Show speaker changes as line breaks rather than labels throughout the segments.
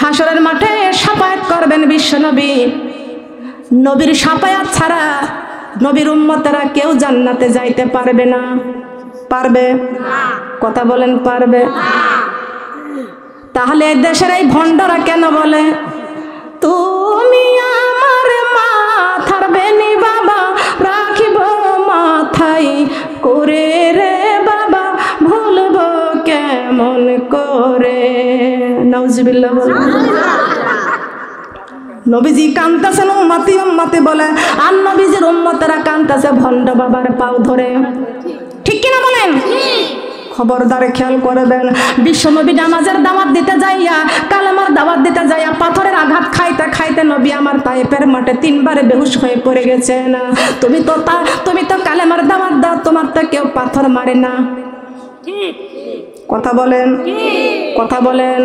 হাসরের মাঠে শাফায়াত করবেন বিশ্বনবী। নবীর শাফায়াত ছাড়া নবীর উম্মতেরা কেউ জান্নাতে যাইতে পারবে না। পারবে? কথা বলেন, পারবে? তাহলে এই দেশের এই ভণ্ডরা কেন বলে তুমি আমার মাথার বেনি বাবা রাখিব মাথায় করে রে বাবা ভুলব কেমন করে? নাউজুবিল্লাহ বলেন। নবীজি কাঁদতেছেন উম্মতি উম্মতি বলে, আর নবীজির উম্মতেরা কাঁদতেছে ভণ্ড বাবার পাও ধরে। ঠিক কিনা বলেন? খবরদার খেয়াল করবেন, বিশ্বনবী নামাজের দাওয়াত দিতে যাইয়া, কালেমার দাওয়াত দিতে যাইয়া পাথরের আঘাত খাইতে খাইতে নবী আমার তায়েফের মাঠে 3 বার বেহুশ হয়ে পড়ে গেছেন। তুমি তো কালেমার দাওয়াত দাও, তোমার তো কেউ পাথর মারে না। কথা বলেন, কথা বলেন।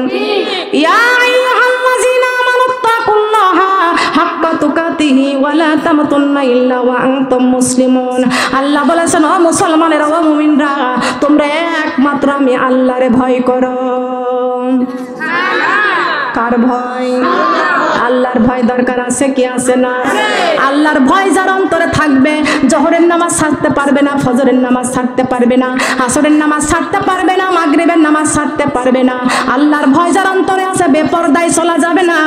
ইয়া আইয়ুহাল্লাযীনা আমানুত্তাকুল্লাহা হাক্কা তুকাতিহি ওয়া লা তামুতুন্না ইল্লা ওয়া আনতুম মুসলিমুন। আল্লাহ বলেছেন, ও মুসলমানেরা, ও মুমিনরা, তোমরা একমাত্র আমি আল্লাহরে ভয় করো। কার ভয়? আল্লাহর ভয় দরকার আছে কি আছে না? আল্লাহর ভয় যার অন্তরে থাকবে, জোহরের নামাজ ছাড়তে পারবে না, ফজরের নামাজ ছাড়তে পারবে না, আসরের নামাজ ছাড়তে পারবে না, মাগরিবের নামাজ ছাড়তে পারবে না। আল্লাহর ভয় যার অন্তরে আছে, বেপরদায় চলা যাবে না,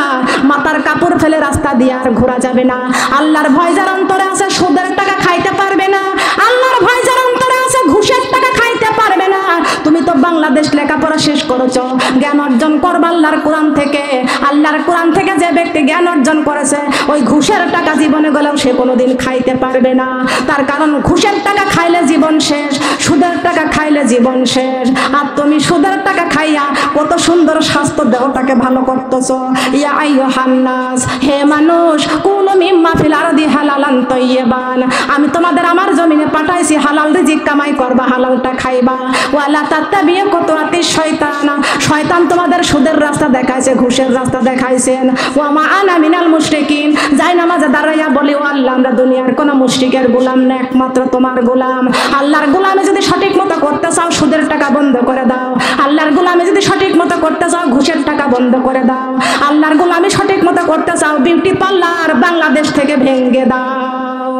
মাথার কাপড় ফেলে রাস্তা দিয়ে আর ঘোরা যাবে না। আল্লাহর ভয় যার অন্তরে আছে, সুদের টাকা খাইতে পারবে না। আল্লাহর ভয় যার অন্তরে আছে, ঘুষের টাকা খাইতে পারবে না। তুমি তো বাংলাদেশ লেখাপড়া শেষ করেছো, জ্ঞান অর্জন করবে আল্লাহর কোরআন থেকে। আল্লাহর কোরআন থেকে যে ব্যক্তি জ্ঞান অর্জন করেছে, ওই ঘুষের টাকা জীবনে গেলেও সে কোনোদিন খাইতে পারবে না। তার কারণ ঘুষের টাকা খাইলে জীবন শেষ, সুদের টাকা খাইলে জীবন শেষ। আর তুমি সুদের টাকা খাইয়া কত সুন্দর স্বাস্থ্য দেহটাকে ভালো করতেছো। ইয়া আইয়ুহান নাস, হে মানুষ, কুলু মিম্মা ফিল আরদি হালালান তাইয়্যিবান। আমি তোমাদের আমার জমিনে পাঠাইছি, হালাল রিজিক কামাই করবা, হালালটা খাইবা। ওয়ালা তাত্তাবিউ খুতুওয়াতিশ শয়তান, শয়তান তোমাদের সুদের রাস্তা দেখাইছে, ঘুষের রাস্তা দেখাইছেন। ওয়া মা আনা মিনাল মুশরিকিন, যাই নামাজে দাঁড়াইয়া বলি, ও আল্লাহ, আমরা দুনিয়ার কোনো মুশরিকের গোলাম না, একমাত্র তোমার গোলাম। আল্লাহর গোলামি যদি সঠিক মতো করতে চাও, সুদের টাকা বন্ধ করে দাও। আল্লাহর গোলামি যদি সঠিক মতো করতে চাও, ঘুষের টাকা বন্ধ করে দাও। আল্লাহর গোলামি সঠিক মতো করতে চাও, বিউটি পার্লার বাংলাদেশ থেকে ভেঙে দাও।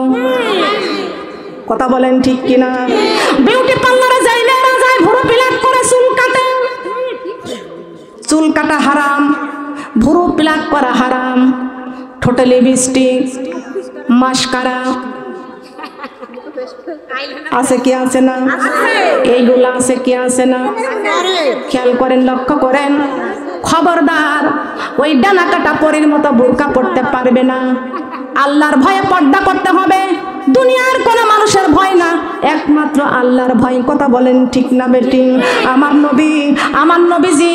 কথা বলেন ঠিক কিনা? বিউটি পার্লারে যাই না যায়, ভুরু প্লাক করে চুল কাটে। চুল কাটা হারাম, ভুরু প্লাক করা হারাম, ঠোঁটে লিপস্টিক, মাস্কারা আছে কি আছে না? এইগুলা আছে কি আছে না? খেয়াল করেন, লক্ষ্য করেন। খবরদার, ওই ডানা কাটা পরীর মতো বোরকা পড়তে পারবে না। আল্লাহর ভয়ে পর্দা করতে হবে, দুনিয়ার কোনো মানুষের ভয় না, একমাত্র আল্লাহর ভয়। কথা বলেন ঠিক না বেটি? আমার নবীজি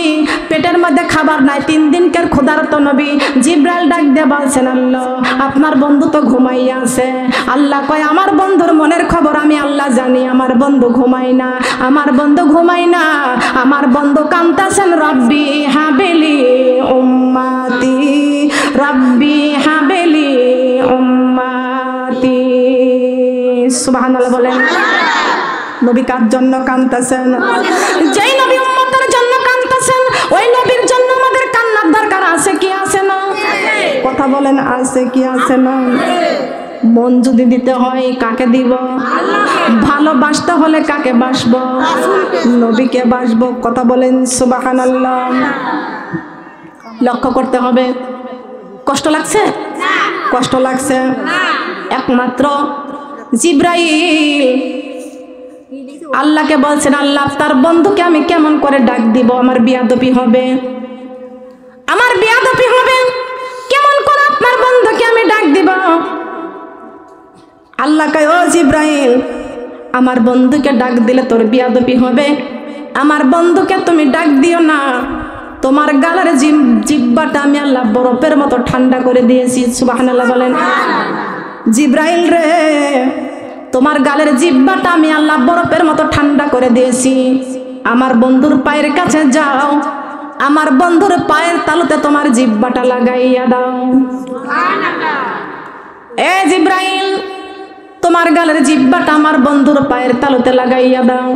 পেটের মধ্যে খাবার নাই, 3 দিনকার ক্ষুধার্ত নবী। জিব্রাইল ডাক দিয়ে বলছেন, আল্লাহ, আপনার বন্ধু তো ঘুমাইয়া আছে। আল্লাহ কয়, আমার বন্ধুর মনের খবর আমি আল্লাহ জানি। আমার বন্ধু ঘুমাই না, আমার বন্ধু ঘুমাই না, আমার বন্ধু কান্তাছেন, রব্বি হাবিলি উম্মাতি, রব্বি হাবিলি উম্মাতি। সুবহানাল্লাহ বলেন। নবী কার জন্য কাঁদতেছেন? যেই নবী উম্মতের জন্য কাঁদতেছেন, ওই নবীর জন্য আমাদের কান্নার দরকার আছে কি আছে না? কথা বলেন, আছে কি আছে না? মন যদি দিতে হয় কাকে দিব? ভালোবাসতে হলে কাকে বাসবো? নবীকে বাসবো। কথা বলেন সুবহানাল্লাহ। লক্ষ্য করতে হবে। কষ্ট লাগছে? কষ্ট লাগছে? একমাত্র জিব্রাইল আল্লাহকে বলছেন, আল্লাহ, তার বন্ধুকে আমি কেমন করে ডাক দিব? আমার বিয়াদবি হবে, আমার বিয়াদবি হবে। কেমন করে আপনার বন্ধুকে আমি ডাক দিব? আল্লাহ কয়, ও জিব্রাইল, আমার বন্ধুকে ডাক দিলে তোর বিয়াদবি হবে। আমার বন্ধুকে তুমি ডাক দিও না। তোমার গালের জিহ্বাটা আমি আল্লাহ বরফের মতো ঠান্ডা করে দিয়েছি। সুবহানাল্লাহ বলেন। জিব্রাইল রে, তোমার গালের জিহ্বাটা আমি আল্লাহ বরফের মতো ঠান্ডা করে দিয়েছি। আমার বন্ধুর পায়ের কাছে যাও, আমার বন্ধুর পায়ের তালুতে তোমার জিহ্বাটা লাগাইয়া দাও। এ জিব্রাইল, তোমার গালের জিহ্বাটা আমার বন্ধুর পায়ের তালুতে লাগাইয়া দাও।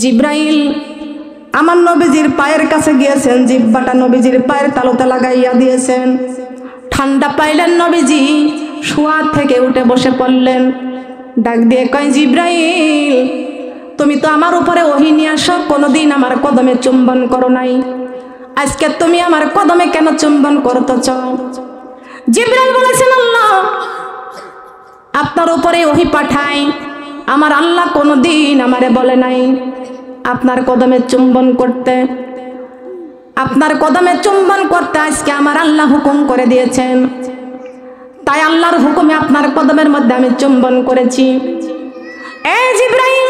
জিব্রাইল আমার নবীজির পায়ের কাছে গিয়েছেন, জিহ্বাটা নবীজির পায়ের তালুতে লাগাইয়া দিয়েছেন। ঠান্ডা পাইলেন নবীজি, শোয়া থেকে উঠে বসে পড়লেন। ডাক দিয়ে কয়, জিব্রাইল তুমি তো আমার উপরে ওহী নিয়ে আসো, কোনোদিন আমার কদমে চুম্বন করো নাই, আজকে তুমি আমার কদমে কেন চুম্বন করতেছ? জিব্রাইল বলেছেন, আল্লাহ আপনার উপরে ওহী পাঠাই, আমার আল্লাহ কোনোদিন আমারে বলে নাই আপনার কদমে চুম্বন করতে। আপনার কদমে চুম্বন করতে আজকে আমার আল্লাহ হুকুম করে দিয়েছেন, তাই আল্লাহর হুকুমে আপনার কদমের মধ্যে আমি চুম্বন করেছি। এই জিব্রাইল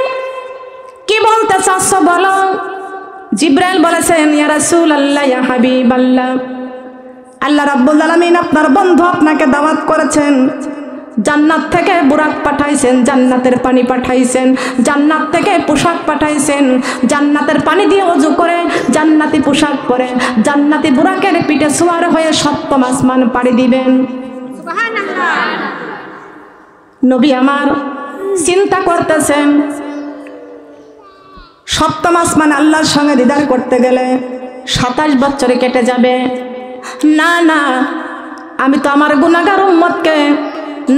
কি বলতে চাচ্ছ বলো? জিব্রাইল বলেছেন, ইয়া রাসূলুল্লাহ, ইয়া হাবিবাল্লাহ, আল্লাহ রাব্বুল আলামিন আপনার বন্ধু আপনাকে দাওয়াত করেছেন, জান্নাত থেকে বুরাক পাঠাইছেন, জান্নাতের পানি পাঠাইছেন, জান্নাত থেকে পোশাক পাঠাইছেন, জান্নাতের পানি দিয়ে ওযু করে, জান্নাতি পোশাক পরে, জান্নাতি বুরাকের পিঠে সওয়ার হয়ে সপ্তম আসমান পাড়ি দিবেন। সুবহানাল্লাহ। নবী আমার চিন্তা করতেছেন, সপ্তম আসমান আল্লাহর সঙ্গে দিদার করতে গেলে 27 বছরে কেটে যাবে। না না, আমি তো আমার গুনাহগার উম্মতকে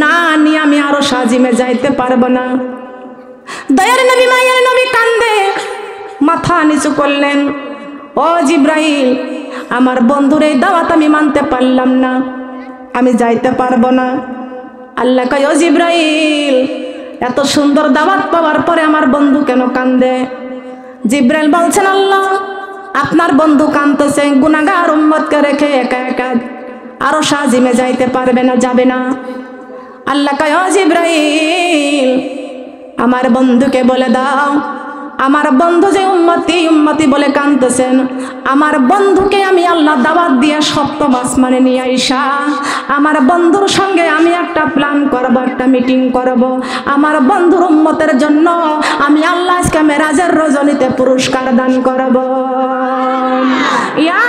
না নিয়ে আমি আরো সাজিমে যাইতে পারবো না। দয়ার নবী, মায়ের নবী কান্দে মাথা নিচু করলেন, ও জিব্রাইল আমার বন্ধুর এই দাওয়াত আমি মানতে পারলাম না, আমি যাইতে পারবো না। আল্লাহ কয়, ও জিব্রাইল এত সুন্দর দাওয়াত পাওয়ার পরে আমার বন্ধু কেন কান্দে? জিব্রাইল বলছেন, আল্লাহ আপনার বন্ধু কাঁদতেছে, গুনাহগার উম্মতকে রেখে একা একা আরো সাজিমে যাইতে পারবে না, যাবে না। আল্লাহ কয়, ও জিব্রাইল আমার বন্ধুকে বলে দাও, আমার বন্ধু যে উম্মতি বলে কাঁদতেছেন, আমার বন্ধুকে আমি আল্লাহ দাওয়াত দিয়ে সপ্তম আসমানে নিয়ে আইসা আমার বন্ধুর সঙ্গে আমি একটা প্ল্যান করব, একটা মিটিং করব, আমার বন্ধুর উম্মতের জন্য আমি আল্লাহ আজকে মেরাজের রজনীতে পুরস্কার দান করব। ইয়া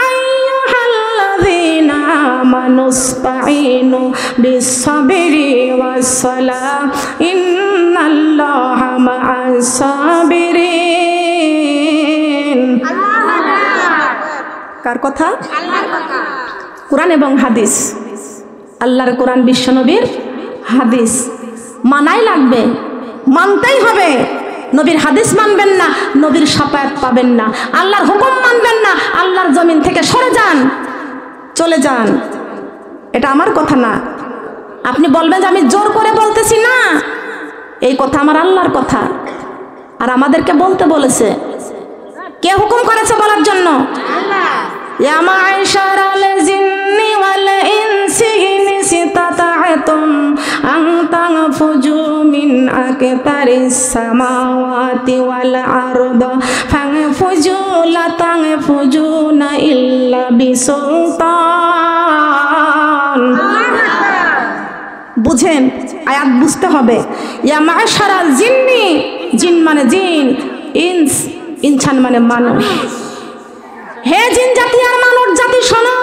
আইয়ুহাল্লাযীনা আমানুসতাঈনু বিস-সাবরি ওয়াস-সালাহ ইন্নাল্লাহা মা'আস সাবিরিন। কার কথা? আল্লাহর কথা। কোরআন এবং হাদিস, আল্লাহর কোরআন, বিশ্বনবীর হাদিস মানাই লাগবে, মানতেই হবে। নবীর হাদিস মানবেন না, নবীর শাফায়াত পাবেন না। আল্লাহর হুকুম মানবেন না, আল্লাহর জমিন থেকে সরে যান, চলে যান। এটা আমার কথা না। আপনি বলবেন যে আমি জোর করে বলতেছি, না, এই কথা আমার আল্লাহর কথা, আর আমাদেরকে বলতে বলেছে। কে হুকুম করেছে বলার জন্য? আল্লাহ। ইয়া মা'আশারাল জিন্নি ওয়াল ইনসি ইন ইসতাতা'তুম আন তানফুজু মিন আকতারিস সামাওয়াতি ওয়াল আরদ ফানফুজু লা তানফুজুনা ইল্লা বিসুলতান। বুঝেন, আয়াত বুঝতে হবে। ইয়া মা'আশারাল জিন্নি, জিন মানে জিন, ইনস ইনসান মানে মানুষ। হে জিন জাতি আর মানুষ জাতি শোনো,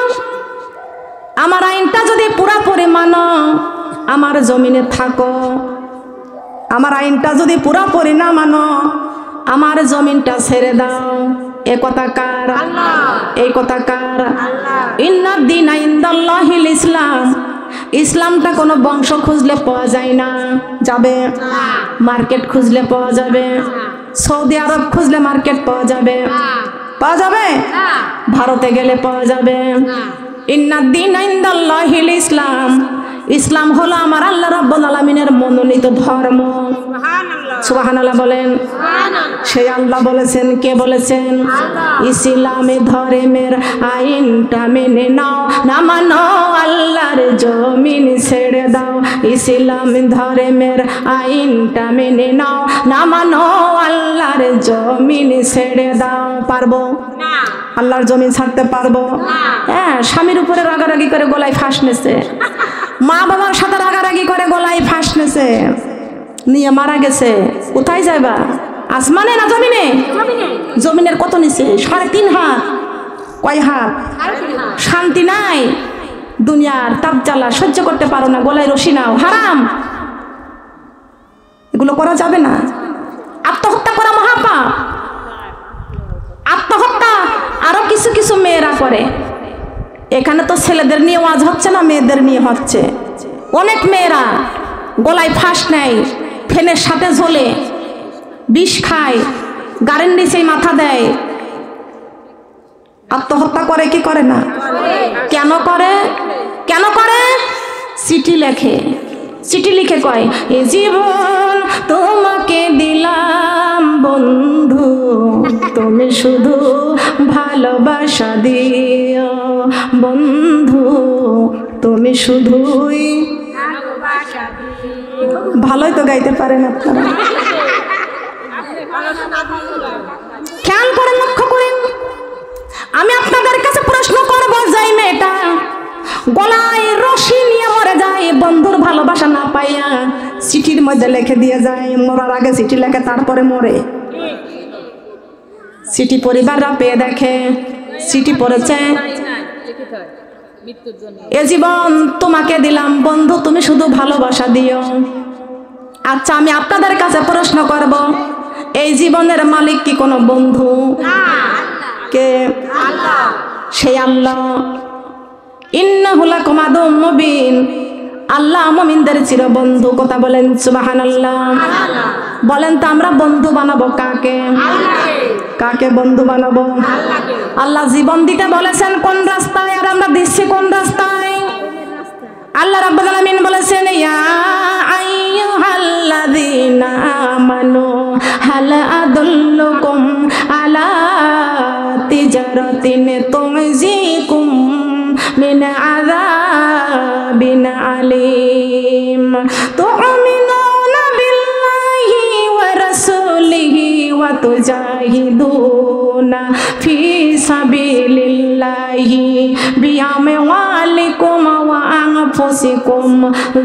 আমার আইনটা যদি পুরাপুরি মানো, আমার জমিনে থাকো। আমার আইনটা যদি পুরাপুরি না মানো, আমার জমিনটা ছেড়ে দাও। এ কথা কার? আল্লাহ। এই কথা কার? আল্লাহ। ইন্নাদ দীনা ইনদাল্লাহিল ইসলাম। ইসলামটা কোনো বংশ খুঁজলে পাওয়া যায় না, যাবে। মার্কেট খুঁজলে পাওয়া যাবে, সৌদি আরব খুঁজলে মার্কেট পাওয়া যাবে, পাওয়া যাবে। ভারতে গেলে পাওয়া যাবে। ইন্নাদ দীনা ইনদাল্লাহিল ইসলাম। ইসলাম হলো আমার আল্লাহ রাব্বুল আলামিনের মনোনীত ধর্ম। সুবহানাল্লাহ বলেন। সেই আল্লাহ বলেছেন। কে বলেছেন? ইসলামে ধর্মের আইনটা মেনে নাও, না মানো আল্লাহর জমিন ছেড়ে দাও। ইসলাম ধর্মের আইনটা মেনে নাও, না মানো আল্লাহর জমিন ছেড়ে দাও। পারবো? আল্লাহর জমিন ছাড়তে পারবো? হ্যাঁ, স্বামীর উপরে রাগারাগি করে গলায় ফাঁস নেছে, মা বাবার সাথে রাগারাগি করে গলায় ফাঁস নেছে, নিয়ে মারা গেছে। কোথায় যাইবা? আসমানে না জমিনে? জমিনের কত নিচে? 3.5 হাত। কয় হাত? শান্তি নাই, দুনিয়ার তাপ জ্বালা সহ্য করতে পারো না, গলায় রশি নাও, হারাম। এগুলো করা যাবে না। আত্মহত্যা করা মহাপাপ। আত্মহত্যা আরো কিছু কিছু মেয়েরা করে। এখানে তো ছেলেদের নিয়ে ওয়াজ হচ্ছে না, মেয়েদের নিয়ে হচ্ছে। অনেক মেয়েরা গলায় ফাঁস নেয়, ফ্যানের সাথে ঝোলে, বিষ খায়, গাড়ির নিচেই মাথা দেয়, আত্মহত্যা করে কি করে না? কেন করে? কেন করে? চিঠি লেখে, চিঠি লিখে কয়, এ জীবন তোমাকে দিলাম বন্ধু, তুমি শুধু ভালোবাসা দিও বন্ধু, তুমি শুধুই ভালোই তো গাইতে পারেন আপনারা। খেয়াল করে লক্ষ্য করেন, আমি আপনাদের কাছে প্রশ্ন করব, যাই মেয়েটা গলায় রশি নিয়ে মরে যায় বন্ধুর ভালোবাসা না পাইয়া, চিঠির মধ্যে লিখে দিয়ে যায়, মরার আগে চিঠি লেখে তারপরে মরে। চিঠি পরিবাররা পেয়ে দেখে চিঠি পড়েছে, এ জীবন তোমাকে দিলাম বন্ধু, তুমি শুধু ভালোবাসা দিও। আচ্ছা, আমি আপনাদের কাছে প্রশ্ন করব, এই জীবনের মালিক কি কোনো বন্ধু? কে? সেই আল্লাহ। ইন্নাহু লাকুম আদুউম মুবিন, আল্লাহ মুমিনদের চিরবন্ধু। কথা বলেন সুবহানাল্লাহ। বলেন তো আমরা বন্ধু বানাবো কাকে? কাকে বন্ধু বানাবো? আল্লাহ জীবন দিতে বলেছেন কোন রাস্তায়, আর আমরা দিচ্ছি কোন রাস্তায়? আল্লাহ রাব্বুল আলামিন বলেছেন, ইয়া আইয়ুহাল্লাযীনা আমানু হাল আদুল্লুকুম আলা তিজারাতিন তুমজিকুম মিন আযাবিন আলীম তু'মিনুনা বিল্লাহি ওয়া রাসূলিহি ওয়া তুজাহিদুনা ফি সাবিলিল্লাহি বিআমওয়ালিকুম ওয়া আনফুসিকুম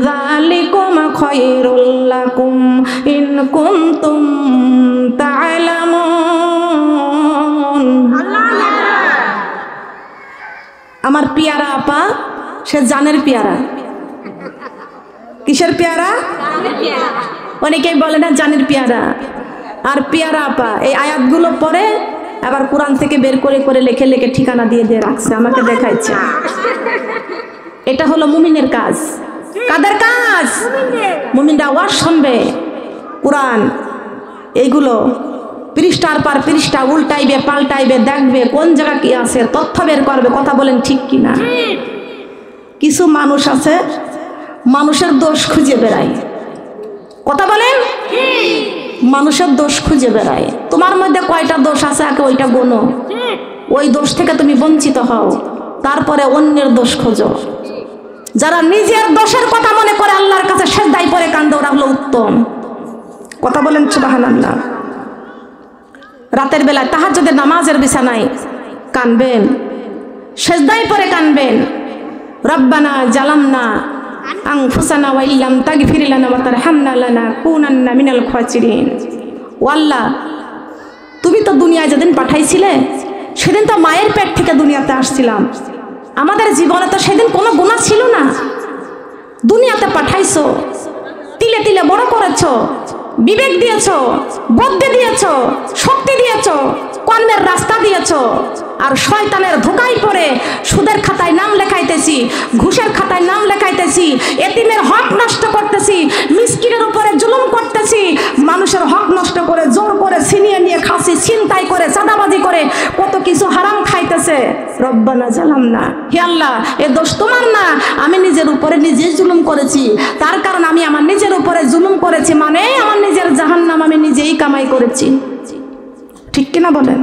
যালিকুম খায়রুল লাকুম ইন কুনতুম তা'লামুন। আমার পিয়ারা আপা, সে জানের পিয়ারা। কিসের পেয়ারা? অনেকেই বলে না জানের পেয়ারা। আর পেয়ারা আপা এই আয়াতগুলো পড়ে আবার কোরআন থেকে বের করে করে লিখে লিখে ঠিকানা দিয়ে দিয়ে রাখছে, আমাকে দেখাইছে। এটা হলো মুমিনের কাজ। কাদের কাজ? মুমিনরা ওয়াজ শুনবে, কোরআন এইগুলো পৃষ্ঠার পর পৃষ্ঠা উল্টাইবে, পাল্টাইবে, দেখবে কোন জায়গা কি আছে, তথ্য বের করবে। কথা বলেন ঠিক কিনা? কিছু মানুষ আছে মানুষের দোষ খুঁজে বেড়ায়। কথা বলেন, মানুষের দোষ খুঁজে বেড়ায়। তোমার মধ্যে কয়টা দোষ আছে আগে ওইটা গোনো, ওই দোষ থেকে তুমি বঞ্চিত হও, তারপরে অন্যের দোষ খোঁজো। যারা নিজের দোষের কথা মনে করে আল্লাহর কাছে সেজদায় পড়ে কান্দে, ওরা হলো উত্তম। কথা বলেন সুবহানাল্লাহ। রাতের বেলায় তাহাজ্জুদের নামাজের বিছানায় কানবেন, সেজদায় পড়ে কানবেন, রব্বানা জালামনা আনফুসানা ওয়া ইল্লাম তাগফির লানা ওয়া তারহামনা লানাকুনান্না মিনাল খাসিরিন। ও আল্লাহ, তুমি তো দুনিয়ায় যেদিন পাঠাইছিলে সেদিন তো মায়ের পেট থেকে দুনিয়াতে আসছিলাম, আমাদের জীবনে তো সেদিন কোনো গুনাহ ছিল না। দুনিয়াতে পাঠাইছো, তিলে তিলে বড় করেছো, বিবেক দিয়েছো, বুদ্ধি দিয়েছো, শক্তি দিয়েছো, কর্মের রাস্তা দিয়েছো, আর শয়তানের ধোঁকায় পড়ে সুদের খাতায় নাম লেখাইতেছি, ঘুষের খাতায় নাম লেখাইতেছি, এতিমের হক নষ্ট করতেছি, মিসকিনের উপরে জুলুম করতেছি, মানুষের হক নষ্ট করে জোর করে ছিনিয়ে নিয়ে খাসি, ছিনতাই করে, চাঁদাবাজি করে কত কিছু হারাম খাইতেছে। রব্বানা জালামনা, হে আল্লাহ, এ দোষ তোমার না, আমি নিজের উপরে নিজেই জুলুম করেছি। তার কারণ আমি আমার নিজের উপরে জুলুম করেছি, মানে আমার নিজের জাহান্নাম আমি নিজেই কামাই করেছি। ঠিক কিনা বলেন?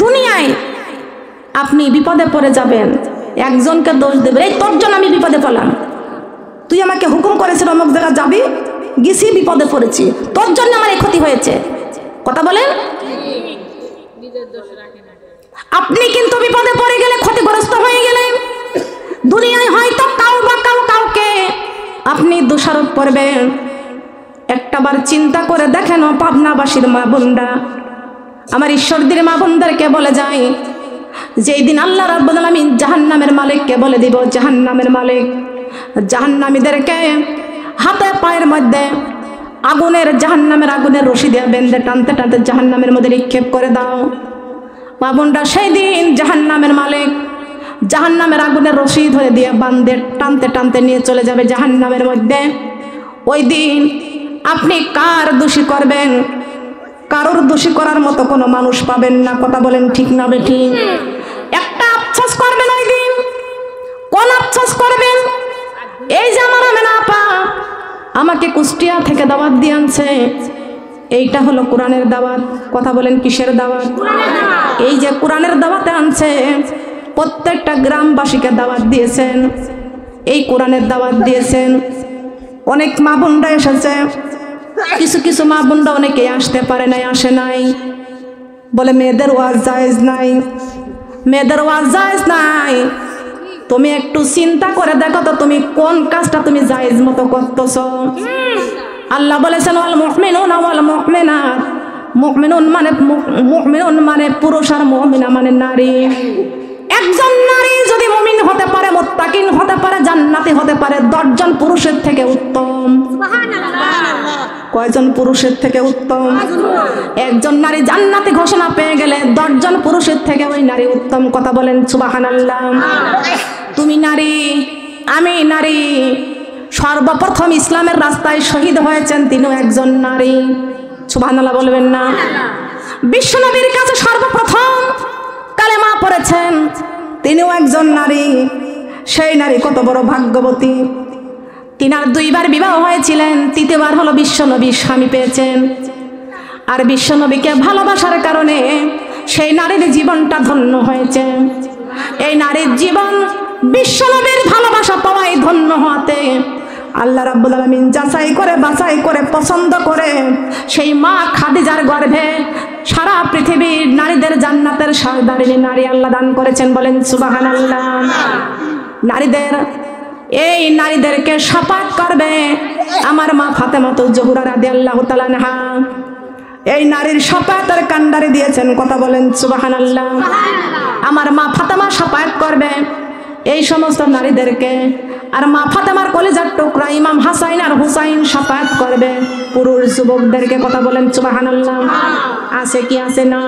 দুনিয়ায় আপনি বিপদে পড়ে যাবেন, একজনকে দোষ দেবেন, এই তোর জন্য আমি বিপদে পড়লাম, তুই আমাকে হুকুম করেছিল অমুক জায়গা যাবি, গেছি বিপদে পড়েছি, তোর জন্য আমার এই ক্ষতি হয়েছে। কথা বলেন, আপনি কিন্তু বিপদে পড়ে গেলে, ক্ষতিগ্রস্ত হয়ে গেলে দুনিয়ায় হয়তো কাউকে আপনি দোষারোপ করবেন। একটাবার চিন্তা করে দেখেন পাবনাবাসীর মা বোনরা, আমার ঈশ্বরদের মা বোনদেরকে বলে যায়, যেই দিন আল্লাহ রাব্বুল আলামিন জাহান্নামের মালিককে বলে দিব, জাহান্নামের মালিক জাহান্নামীদেরকে হাতে পায়ের মধ্যে আগুনের জাহান্নামের আগুনের রশি দিয়ে বেঁধে টানতে টানতে জাহান্নামের মধ্যে নিক্ষেপ করে দাও। মা বোনরা, সেই দিন জাহান্নামের মালিক জাহান্নামের আগুনের রশি ধরে দিয়ে বাঁধে টানতে টানতে নিয়ে চলে যাবে জাহান্নামের মধ্যে। ওই দিন আপনি কার দোষী করবেন? কারোর দোষী করার মতো কোনো মানুষ পাবেন না। কথা বলেন ঠিক না বেঠিক? একটা আফসোস করবেন ওই দিন। কোন আফসোস করবেন? এই যে আমার আমেনা আপা আমাকে কুষ্টিয়া থেকে দাওয়াত দিয়ে আনছে, এইটা হলো কোরআনের দাওয়াত। কথা বলেন কিসের দাওয়াত? এই যে কোরআনের দাওয়াতে আনছে, প্রত্যেকটা গ্রামবাসীকে দাওয়াত দিয়েছেন, এই কোরআনের দাওয়াত দিয়েছেন। অনেক মা বোনরা এসেছে, কিছু কিছু মা বোনরা অনেকে আসতে পারে নাই, আসে নাই, বলে মেয়েদের ওয়াজ জায়েজ নাই, মেয়েদের ওয়াজ জায়েজ নাই। তুমি একটু চিন্তা করে দেখো তো, তুমি কোন কাজটা তুমি জায়েজ মতো করতেছো। আল্লাহ বলেছেন ওয়াল মুমিনুনা ওয়াল মুমিনাত, মুমিনুন মানে পুরুষ আর মুমিনা মানে নারী। একজন নারী যদি মুমিন হতে পারে, মুত্তাকিন হতে পারে, জান্নাতি হতে পারে, 10 জন পুরুষের থেকে উত্তম। কয়জন পুরুষের থেকে উত্তম? একজন নারী জান্নাতি ঘোষণা পেয়ে গেলে 10 জন পুরুষের থেকে ওই নারী উত্তম। কথা বলেন সুবহানাল্লাহ। তুমি নারী, আমি নারী। সর্বপ্রথম ইসলামের রাস্তায় শহীদ হয়েছেন তিনিও একজন নারী। সুবহানাল্লাহ বলবেন না? বিশ্বনবীর কাছে সর্বপ্রথম কালেমা পড়েছেন তিনিও একজন নারী। সেই নারী কত বড় ভাগ্যবতী। তিনার 2 বার বিবাহ হয়েছিলেন, 3য়বার হলো বিশ্বনবী স্বামী পেয়েছেন। আর বিশ্বনবীকে ভালোবাসার কারণে সেই নারীর জীবনটা ধন্য হয়েছে। এই নারীর জীবন বিশ্বনবীর ভালোবাসা পাওয়াই ধন্য হতে আল্লাহ রাব্বুল আলামিন যাচাই করে বাছাই করে পছন্দ করে সেই মা খাদিজার গর্ভে সারা পৃথিবীর নারীদের জান্নাতের সর্দারিনী নারী আল্লাহ দান করেছেন। বলেন সুবহানাল্লাহ। নারীদের, এই নারীদেরকে শাফাত করবে আমার মা ফাতেমাতুজ জোহরা রাদিয়াল্লাহু তাআলা আনহা। এই নারীর শাফাতের কান্ডারি দিয়েছেন। কথা বলেন সুবহানাল্লাহ। আমার মা ফাতেমা শাফাত করবে এই সমস্ত নারীদেরকে। আর মা ফাতেমার কলিজার টুকরা ইমাম হাসান আর হুসাইন শাফাত করবে পুরুষ যুবকদেরকে। কথা বলেন সুবহানাল্লাহ। আছে কি আছে না?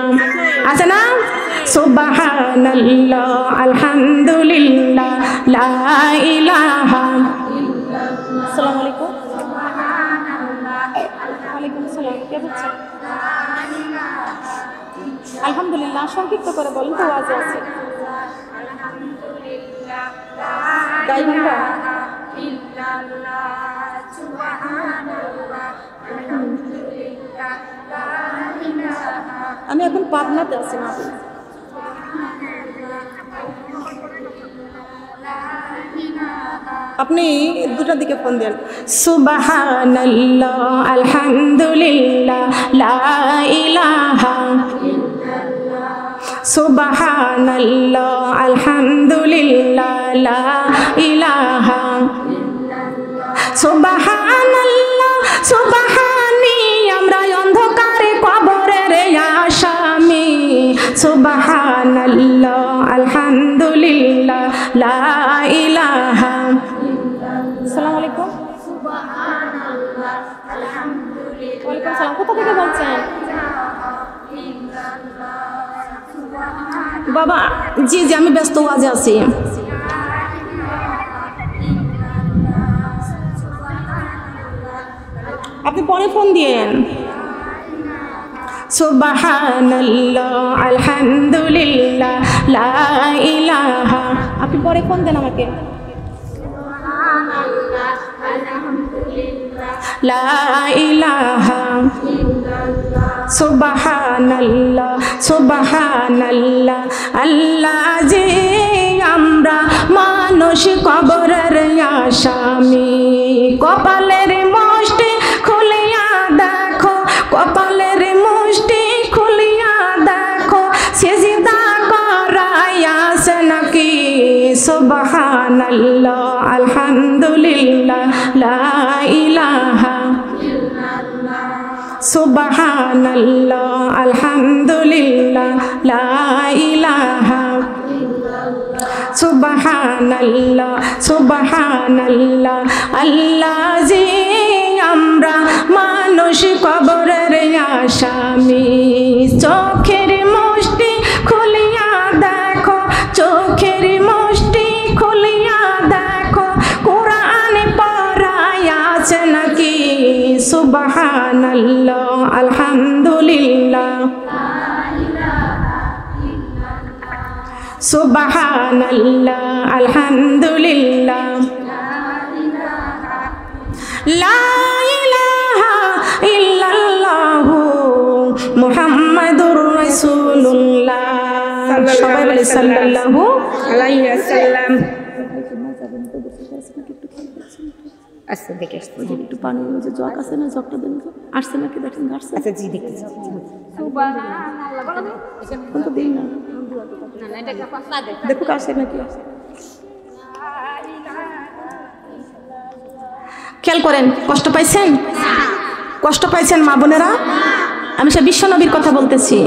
আছে না? সুবহানাল্লাহ, আলহামদুলিল্লাহ, লা ইলাহা ইল্লাল্লাহ। আসসালামু আলাইকুম। ওয়ালাইকুম আসসালাম। কে বলছেন? আলহামদুলিল্লাহ। সংক্ষিপ্ত করে বলেন তো, ওয়াজে আছে। আমি এখন পাবনাতে আছি না। আপনি 2টার দিকে ফোন দেন। সুবহানাল্লাহ, আলহামদুলিল্লাহ, লা ইলাহা ইল্লাল্লাহ। সুবহানাল্লাহ, আলহামদুলিল্লাহ, লা ইলাহা ইল্লাল্লাহ। সুবহানাল্লাহ, সুবহানি আমরা অন্ধকারে কবরের আসামি। সুবহানাল্লাহ, আলহামদুলিল্লাহ, লা ইলাহা ইল্লাল্লাহ। আসসালামু আলাইকুম। সুবহানাল্লাহ, আলহামদুলিল্লাহ। ওয়ালাইকুম আসসালাম। কোথা থেকে বলছেন? বাবা জি জি, আমি ব্যস্ত ওয়াজে আছি। আপনি পরে ফোন দিয়েন। সুবহানাল্লাহ, আলহামদুলিল্লাহ, লা ইলাহা। আপনি পরে ফোন দেন আমাকে। সুবহানাল্লাহ, আলহামদুলিল্লাহ, লা ইলাহা ইল্লাল্লাহ। সুবহানাল্লাহ, সুবহানাল্লাহ। আল্লাহ জি আমরা মানুষ কবরের আসামি। কপালের মুষ্টি খুলিয়া দেখো, কপালের মুষ্টি খুলিয়া দেখো, সিজদা করাইয়াছে নাকি। সুবহানাল্লাহ, আলহামদুলিল্লাহ, লা ইলাহা ইল্লাল্লাহ। সুবহানাল্লাহ, আলহামদুলিল্লাহ, লা ইলাহা ইল্লাল্লাহ। সুবহানাল্লাহ, সুবহানাল্লাহ। আল্লাহ জি আমরা মানুষ কবরের আসামি। চোখের মুষ্টি খুলিয়া দেখো, চোখের মুষ্টি খুলিয়া দেখো, কোরআন পড়ায় আছে নাকি? সুবহানাল্লাহ আলহামদুলিল্লাহ সুবহানাল্লাহ আলহামদুলিল্লাহ লা ইলাহা ইল্লাল্লাহু মুহাম্মাদুর রাসূলুল্লাহ। সবাই বলি সাল্লাল্লাহু আলাইহি ওয়াসাল্লাম।
আচ্ছা দেখে আসতে
একটু পানি যে জগ আছে না, জগটা দেন তো, আসছে নাকি দেখেন আসছে।
আচ্ছা জি দেখতেছি। সুবহানাল্লাহ
কোন তো দিন না,
না এটা পাতলা দে
দেখো আসছে নাকি। খেয়াল করেন, কষ্ট পাইছেন? কষ্ট পাইছেন মা বোনেরা? আমি সে বিশ্ব নবীর কথা বলতেছি।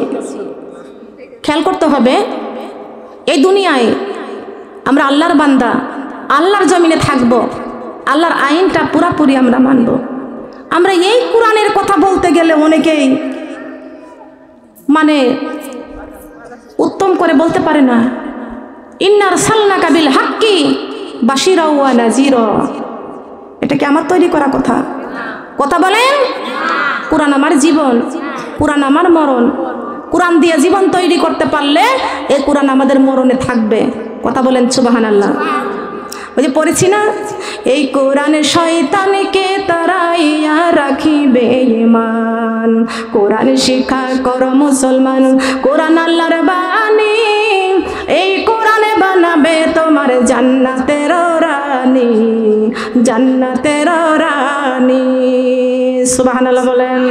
খেয়াল করতে হবে, এই দুনিয়ায় আমরা আল্লাহর বান্দা, আল্লাহর জমিনে থাকবো, আল্লাহর আইনটা পুরাপুরি আমরা মানব। আমরা এই কোরআনের কথা বলতে গেলে অনেকেই মানে উত্তম করে বলতে পারে না। ইন্না আরসালনাকা বিল হাক্কি বাশিরা ওয়া নাযিরা। এটা কি আমার তৈরি করা কথা? কথা বলেন। কোরআন আমার জীবন, কোরআন আমার মরণ। কোরআন দিয়ে জীবন তৈরি করতে পারলে এই কোরআন আমাদের মরণে থাকবে। কথা বলেন সুবহানাল্লাহ। ওই যে পড়েছি না, এই কোরআনে শয়তানকে তাড়াইয়া রাখিবে ঈমান। কোরআন শিক্ষা করো মুসলমান, কোরআন আল্লাহর বাণী। এই কোরআনে বানাবে তোমার জান্নাতের রানী, জান্নাতের রানী। সুবহানাল্লাহ বলেন।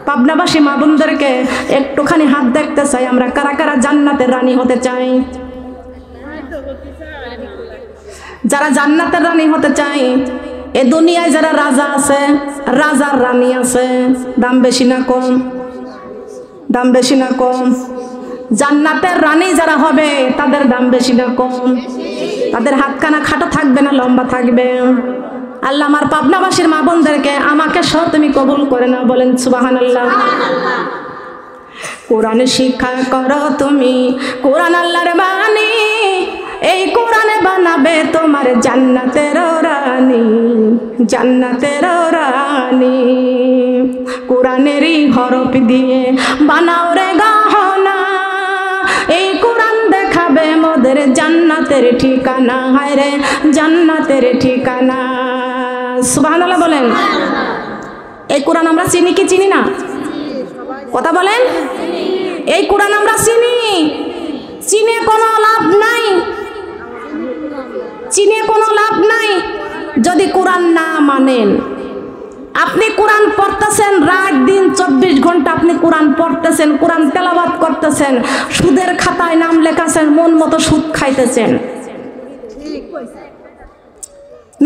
পাবনাবাসী মা বোনদেরকে একটুখানি হাত দেখতে চাই, আমরা কারা কারা জান্নাতের রানী হতে চাই? যারা জান্নাতের রানী হতে চাই, এ দুনিয়ায় যারা রাজা আছে, রাজার রানী আছে, দাম বেশি না কম? দাম বেশি না কম? জান্নাতের রানী যারা হবে তাদের দাম বেশি না কম? তাদের হাতখানা খাটো থাকবে না লম্বা থাকবে? আল্লাহ আমার পাবনাবাসীর মা বোনদেরকে আমাকে সহ তুমি কবুল করে নাও, বলেন সুবহানাল্লাহ। কোরআন শিক্ষা করো তুমি, কোরআন আল্লাহর বাণী। এই কোরআনে বানাবে তোমার জান্নাতের রানী, জান্নাতের রানী। কোরআনেরই হরফ দিয়ে বানাও রে গহনা, এই কোরআন দেখাবে মোদের জান্নাতের ঠিকানা। হায় রে জান্নাতের ঠিকানা। সুবহানাল্লাহ বলেন। এই কোরআন আমরা চিনি কি চিনি না? কথা বলেন। এই কোরআন আমরা চিনি, চিনে কোনো লাভ নাই, চিনে কোনো লাভ নাই যদি কোরআন না মানেন। আপনি কোরআন পড়তেছেন রাত দিন 24 ঘন্টা, আপনি কোরআন পড়তেছেন, কোরআন তেলাওয়াত করতেছেন, সুদের খাতায় নাম লেখাছেন, মন মতো সুদ খাইতেছেন।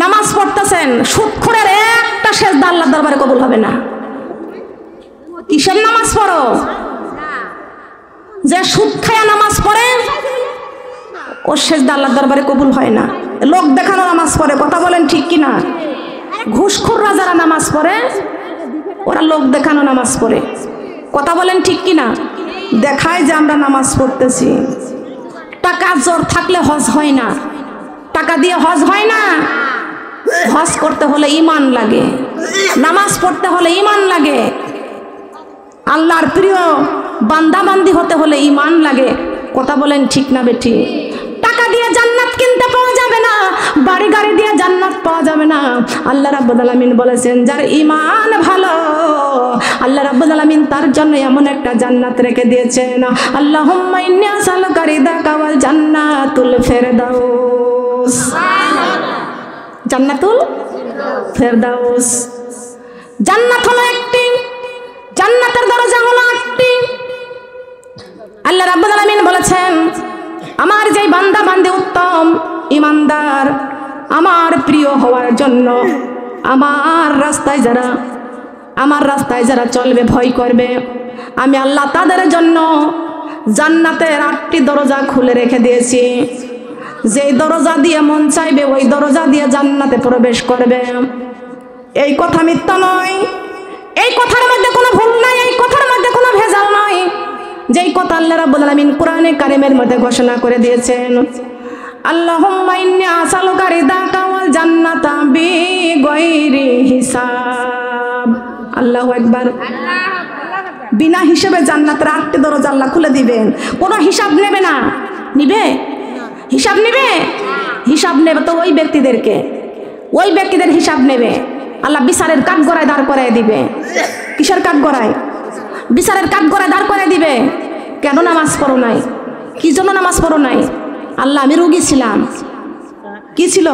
নামাজ পড়তেছেন, সুদখোরের একটা সেজদা আল্লাহর দরবারে কবুল হবে না। কিসের নামাজ পড়ো? যে সুদ খায়া নামাজ পড়ে ওর সেজদা আল্লাহর দরবারে কবুল হয় না। লোক দেখানো নামাজ পড়ে, কথা বলেন ঠিক কিনা? ঘুষখোররা যারা নামাজ পড়ে ওরা লোক দেখানো নামাজ পড়ে, কথা বলেন ঠিক কিনা? দেখায় যে আমরা নামাজ পড়তেছি। টাকা জোর থাকলে হজ হয় না, টাকা দিয়ে হজ হয় না। হজ করতে হলে ঈমান লাগে, নামাজ পড়তে হলে ঈমান লাগে, আল্লাহর প্রিয় বান্দাবান্দি হতে হলে ঈমান লাগে। কথা বলেন ঠিক না বেঠি? টাকা দিয়ে জান্নাত কিনতে পাওয়া যাবে না, বাড়ি গাড়ি দিয়ে জান্নাত পাওয়া যাবে না। আল্লাহ রাব্বুল আলামিন বলেছেন যার ঈমান ভালো, আল্লাহ রাব্বুল আলামিন তার জন্য এমন একটা জান্নাত রেখে দিয়েছেন। আল্লাহুম্মা ইন্নী আসআলুকা রিদাকা ওয়াল জান্নাতুল ফিরদাউস। জান্নাতুল ফিরদাউস। জান্নাত হলো একটি, জান্নাতের দরজা হলো আটটি। আল্লাহ রাব্বুল আলামিন বলেছেন আমার যেই বান্দা বান্দী উত্তম ঈমানদার, আমার প্রিয় হওয়ার জন্য আমার রাস্তায় যারা চলবে, ভয় করবে, আমি আল্লাহ তাদের জন্য জান্নাতের 8টি দরজা খুলে রেখে দিয়েছি। যেই দরজা দিয়ে মন চাইবে ওই দরজা দিয়ে জান্নাতে প্রবেশ করবে। এই কথা মিথ্যা নয়, এই কথার মধ্যে কোনো ভুল নাই, এই কথার মধ্যে কোনো ভেজাল নাই। যেই কথা আল্লাহ রাব্বুল আলামিন কোরআনে কারিমের মধ্যে ঘোষণা করে দিয়েছেন, আল্লাহুম্মা ইন্নী আসআলুকা রিদাকা ওয়াল জান্নাতা বিগাইরি হিসাব। আল্লাহু আকবার। বিনা হিসাবে জান্নাতের 8টি দরজা আল্লাহ খুলে দিবেন। কোনো হিসাব নেবে না। নিবে? হিসাব নেবে? হিসাব নেবে তো ওই ব্যক্তিদেরকে, ওই ব্যক্তিদের হিসাব নেবে। আল্লাহ বিচারের কাঠগড়ায় দাঁড় করায় দিবে। কিসের কাঠগড়ায়? বিচারের কাঠগড়ায় দাঁড় করায় দিবে। কেন নামাজ পড়ো নাই? কি জন্য নামাজ পড়ো নাই? আল্লাহ আমি রুগী ছিলাম। কি ছিল?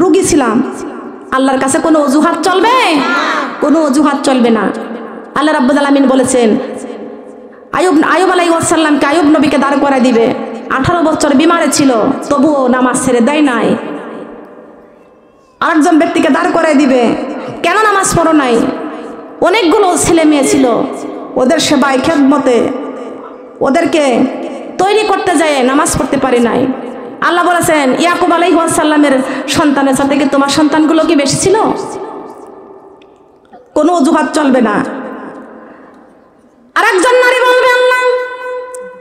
রুগী ছিলাম। আল্লাহর কাছে কোনো অজুহাত চলবে? কোনো অজুহাত চলবে না। আল্লাহ রাব্বুল আলামিন বলেছেন আইয়ুব আলাইহিস সালামকে, আইয়ুব নবীকে দাঁড় করায় দিবে। 18 বছর বিমারে ছিল, তবুও নামাজ ছেড়ে দেয় নাই। আরেকজন ব্যক্তিকে দাঁড় করায় দিবে, কেন নামাজ পড়ো নাই? অনেকগুলো ছেলে মেয়ে ছিল, ওদের সেবায় খেদমতে ওদেরকে তৈরি করতে যায় নামাজ পড়তে পারি নাই। আল্লাহ বলেছেন ইয়াকুব আলাইহিস সালামের সন্তানের সাথে কি তোমার সন্তানগুলো কি বেশি ছিল? কোনো অজুহাত চলবে না। আরেকজন নারী বলবে আল্লাহ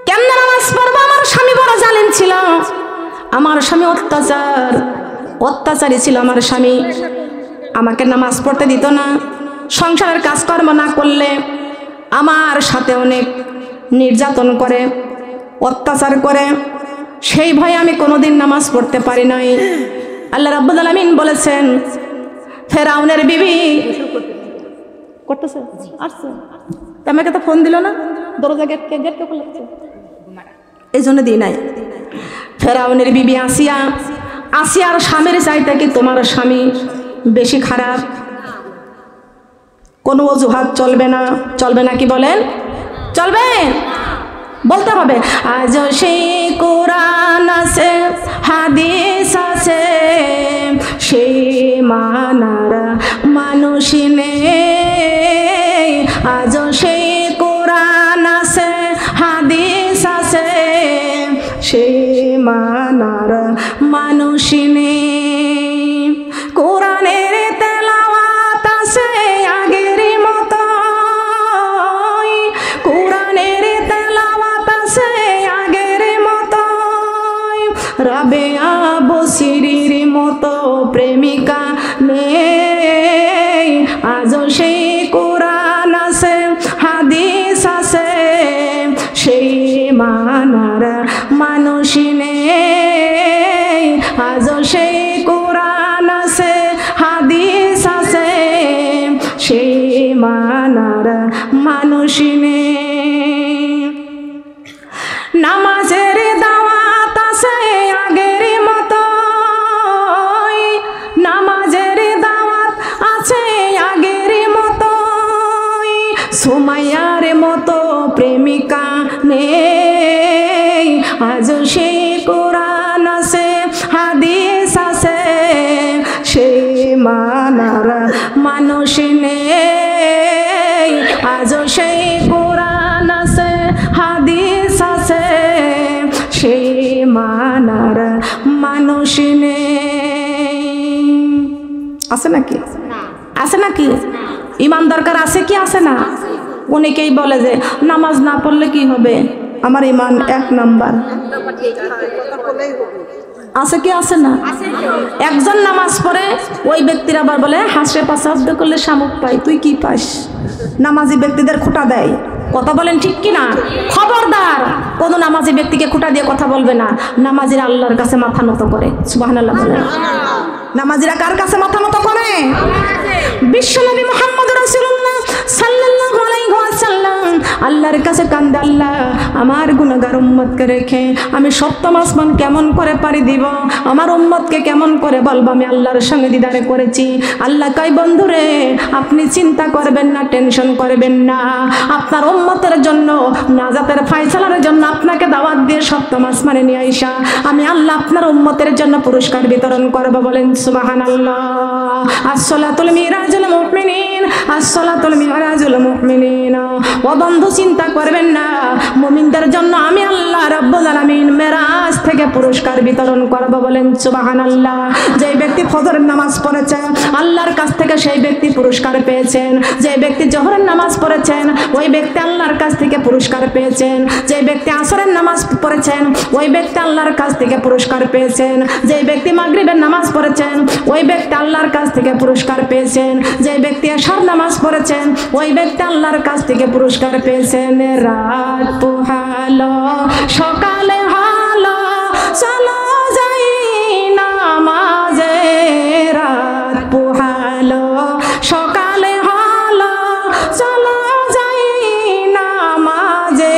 কেমনে নামাজ পড়বো? আমার স্বামী বড় জালেম ছিল, আমার স্বামী অত্যাচারী ছিল। আমার স্বামী আমাকে নামাজ পড়তে দিত না, সংসারের কাজকর্ম না করলে আমার সাথে অনেক নির্যাতন করে, অত্যাচার করে। সেই ভয়ে আমি কোনোদিন নামাজ পড়তে পারি নাই। আল্লাহ রাব্বুল আলামিন বলেছেন ফেরাউনের বিবি করতেছে আসছে, আমাকে তো ফোন দিল না, দরজা গেট খুলেছে, এই জন্য দিই নাই। ফেরাউনের বিবি আসিয়ার স্বামীর চাইতে কি তোমার স্বামী বেশি খারাপ? কোনো অজুহাত চলবে না। চলবে না কি বলেন? চলবে, বলতে হবে। আজ সেই কোরআন আছে, হাদিস আছে, সেই মানার মানুষ নেই। আজ সেই কোরআন আছে, হাদিস আছে, সেই মানার মানুষ নেই। কোরআনের তেলাওয়াত আছে আগের মতো, কোরআনের তেলাওয়াত আছে আগের মতো, রাবেয়া বসিরির মতো প্রেমিকা নেই। আজ সেই কোরআন আছে, হাদিস আছে, সেই মানার মানুষ নেই। আজ সেই কোরআন আছে, হাদিস আছে, সেই মানার মানুষ নেই। নামাজের দাওয়াত আছে আগের মতো, নামাজের দাওয়াত আছে আগের মতো, সুমাইয়ার মতো প্রেমিকা নেই। আজ সেই কোরআন আছে, হাদিস আছে, সেই মানার মানুষ নেই। আজ সেই কোরআন আছে, হাদিস আছে, সেই মানার মানুষ নেই। আছে নাকি? আছে নাকি? ইমান দরকার আছে কি আছে না? অনেকেই বলে যে নামাজ না পড়লে কি হবে, আমার ইমান 1 নাম্বার। আছে কি আছে না? একজন নামাজ পড়ে, ওই ব্যক্তির আবার বলে হাসে পাশে শব্দ করলে শামুক পাই, তুই কি পাস? নামাজি ব্যক্তিদের খোঁটা দেয়। কথা বলেন ঠিক কি না? খবরদার কোনো নামাজি ব্যক্তিকে খোঁটা দিয়ে কথা বলবে না। নামাজিরা আল্লাহর কাছে মাথা নত করে। সুবহানাল্লাহ বলেন। নামাজিরা কার কাছে মাথা নত করে? বিশ্বনবী মুহাম্মদ রাসূলুল্লাহ সাল্লাল্লাহু আলাইহি ওয়াসাল্লাম আল্লাহর কাছে কান্দে, আল্লাহ আমার গুনাহগার উম্মতকে রেখে আমি সপ্তম আসমান কেমন করে পাড়ি দিব? আমার উম্মতকে কেমন করে বলবো আমি আল্লাহর সঙ্গে দিদারে করেছি? আল্লাহ কয় বন্ধুরে আপনি চিন্তা করবেন না, টেনশন করবেন না। আপনার উম্মতের জন্য নাজাতের ফায়সালার জন্য আপনাকে দাওয়াত দিয়ে সপ্তম আসমানে নিয়ে আইসা আমি আল্লাহ আপনার উম্মতের জন্য পুরস্কার বিতরণ করব। বলেন সুবহানাল্লাহ। আসসালাতুল মিরাজুল মুমিনিন, আসসালাতুল মিরাজুল মুমিনিন। ও বন্ধু চিন্তা করবেন না, মুমিনদের জন্য আমি আল্লাহ রাব্বুল আলামিন মেরাজ থেকে থেকে পুরস্কার বিতরণ করব, বলেন সুবহানাল্লাহ। যে ব্যক্তি ফজরের নামাজ পড়েছেন আল্লাহর কাছ থেকে সেই ব্যক্তি পুরস্কার পেয়েছেন। যে ব্যক্তি জোহরের নামাজ পড়েছেন ওই ব্যক্তি আল্লাহর কাছ থেকে পুরস্কার পেয়েছেন। যে ব্যক্তি আসরের নামাজ পড়েছেন ওই ব্যক্তি আল্লাহর কাছ থেকে পুরস্কার পেয়েছেন। যে ব্যক্তি মাগরিবের নামাজ পড়েছেন ওই ব্যক্তি আল্লাহর কাছ থেকে পুরস্কার পেয়েছেন। যে ব্যক্তি এশার নামাজ পড়েছেন ওই ব্যক্তি আল্লাহর কাছ থেকে পুরস্কার পেয়েছেন। রাত পোহালো সকালে হলো চলো যাই নামাজে, রাত পোহালো সকালে হলো চলো যাই নামাজে,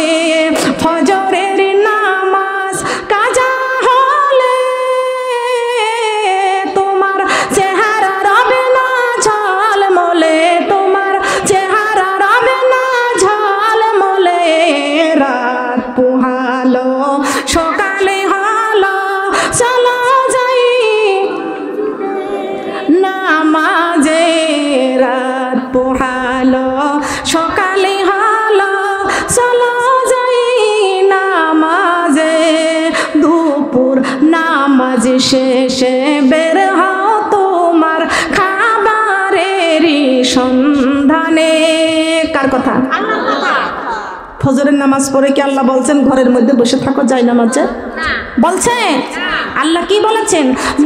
ফজরের নামাজ কাজা হলে তোমার চেহারা রবে না ঝলমলে, তোমার চেহারা রবে না ঝলমলে, রাত পোহালো সকালে হলো চলো যাই নামাজে, রাত পোহালো সকালে হলো চলো যাই নামাজে, দুপুর নামাজ শেষে বের হও তোমার খাবারেরই সন্ধানে। কার কথা? ফজরের নামাজ পড়ে কি আল্লাহ বলছেন ঘরের মধ্যে বসে থাকো যায় নামাজে? বলছে আল্লাহ কি বলেছেন?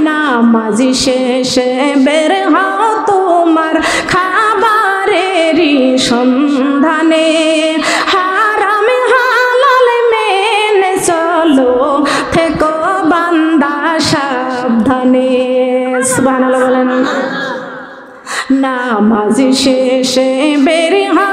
নামাজ শেষে বের হও তোমার খাবারেরই সন্ধানে, হারাম হালাল মেনে চলো থেকো বান্দা সাবধানে। সুবহানাল্লাহ বলেন। নামাজ শেষে বের হও